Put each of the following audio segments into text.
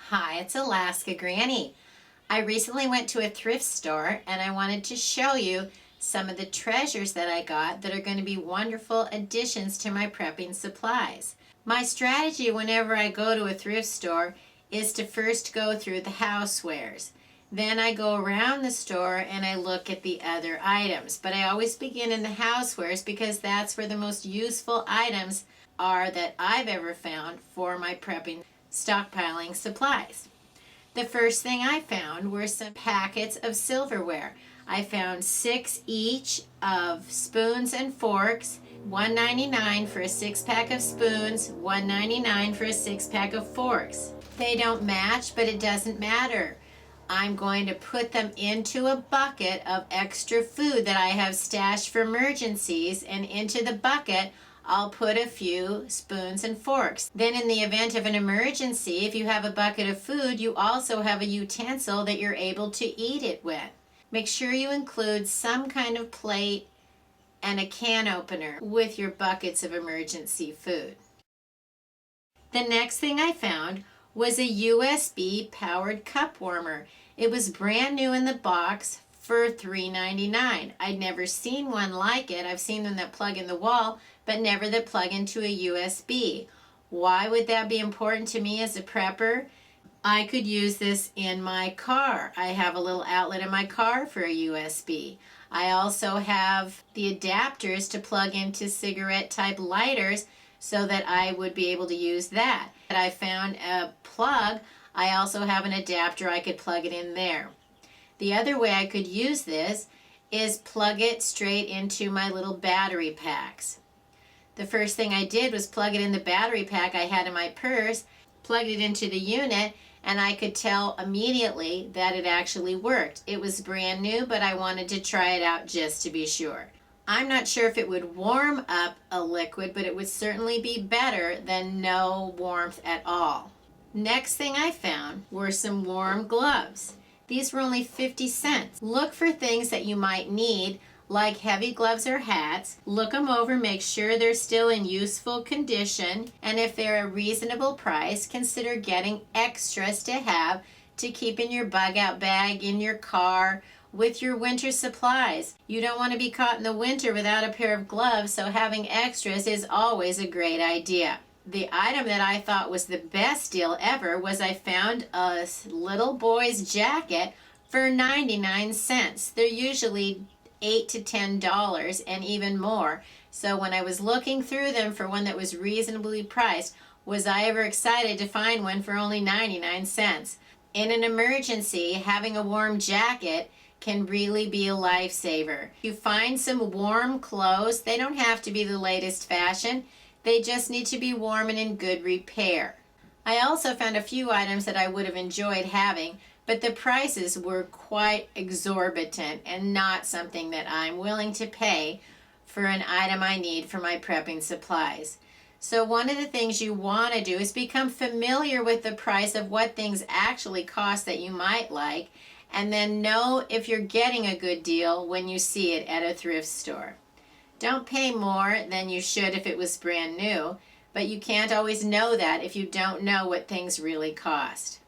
Hi, it's Alaska Granny. I recently went to a thrift store and I wanted to show you some of the treasures that I got that are going to be wonderful additions to my prepping supplies. My strategy whenever I go to a thrift store is to first go through the housewares. Then I go around the store and I look at the other items. But I always begin in the housewares because that's where the most useful items are that I've ever found for my prepping stockpiling supplies. The first thing I found were some packets of silverware. I found 6 each of spoons and forks, $1.99 for a 6-pack of spoons, $1.99 for a 6-pack of forks. They don't match, but it doesn't matter. I'm going to put them into a bucket of extra food that I have stashed for emergencies, and into the bucket I'll put a few spoons and forks. Then in the event of an emergency, if you have a bucket of food, you also have a utensil that you're able to eat it with. Make sure you include some kind of plate and a can opener with your buckets of emergency food. The next thing I found was a USB powered cup warmer. It was brand new in the box for $3.99. I'd never seen one like it. I've seen them that plug in the wall, but never that plug into a USB. Why would that be important to me as a prepper? I could use this in my car. I have a little outlet in my car for a USB. I also have the adapters to plug into cigarette type lighters so that I would be able to use that. I found a plug. I also have an adapter. I could plug it in there. The other way I could use this is plug it straight into my little battery packs. The first thing I did was plug it in the battery pack I had in my purse, plugged it into the unit, and I could tell immediately that it actually worked. It was brand new, but I wanted to try it out just to be sure. I'm not sure if it would warm up a liquid, but it would certainly be better than no warmth at all. Next thing I found were some warm gloves. These were only 50 cents. Look for things that you might need, like heavy gloves or hats. Look them over, make sure they're still in useful condition, and if they're a reasonable price, consider getting extras to have to keep in your bug out bag, in your car, with your winter supplies. You don't want to be caught in the winter without a pair of gloves, so having extras is always a great idea. The item that I thought was the best deal ever was I found a little boy's jacket for 99 cents. They're usually $8 to $10 and even more. So when I was looking through them for one that was reasonably priced, was I ever excited to find one for only 99 cents. In an emergency, having a warm jacket can really be a lifesaver. You find some warm clothes. They don't have to be the latest fashion. They just need to be warm and in good repair. I also found a few items that I would have enjoyed having, but the prices were quite exorbitant and not something that I'm willing to pay for an item I need for my prepping supplies. So one of the things you want to do is become familiar with the price of what things actually cost that you might like, and then know if you're getting a good deal when you see it at a thrift store. Don't pay more than you should if it was brand new, but you can't always know that if you don't know what things really cost.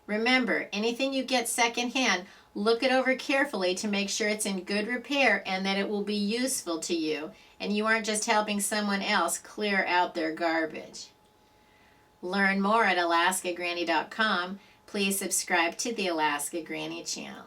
Remember, anything you get secondhand, look it over carefully to make sure it's in good repair and that it will be useful to you, and you aren't just helping someone else clear out their garbage. Learn more at alaskagranny.com. Please subscribe to the Alaska Granny channel.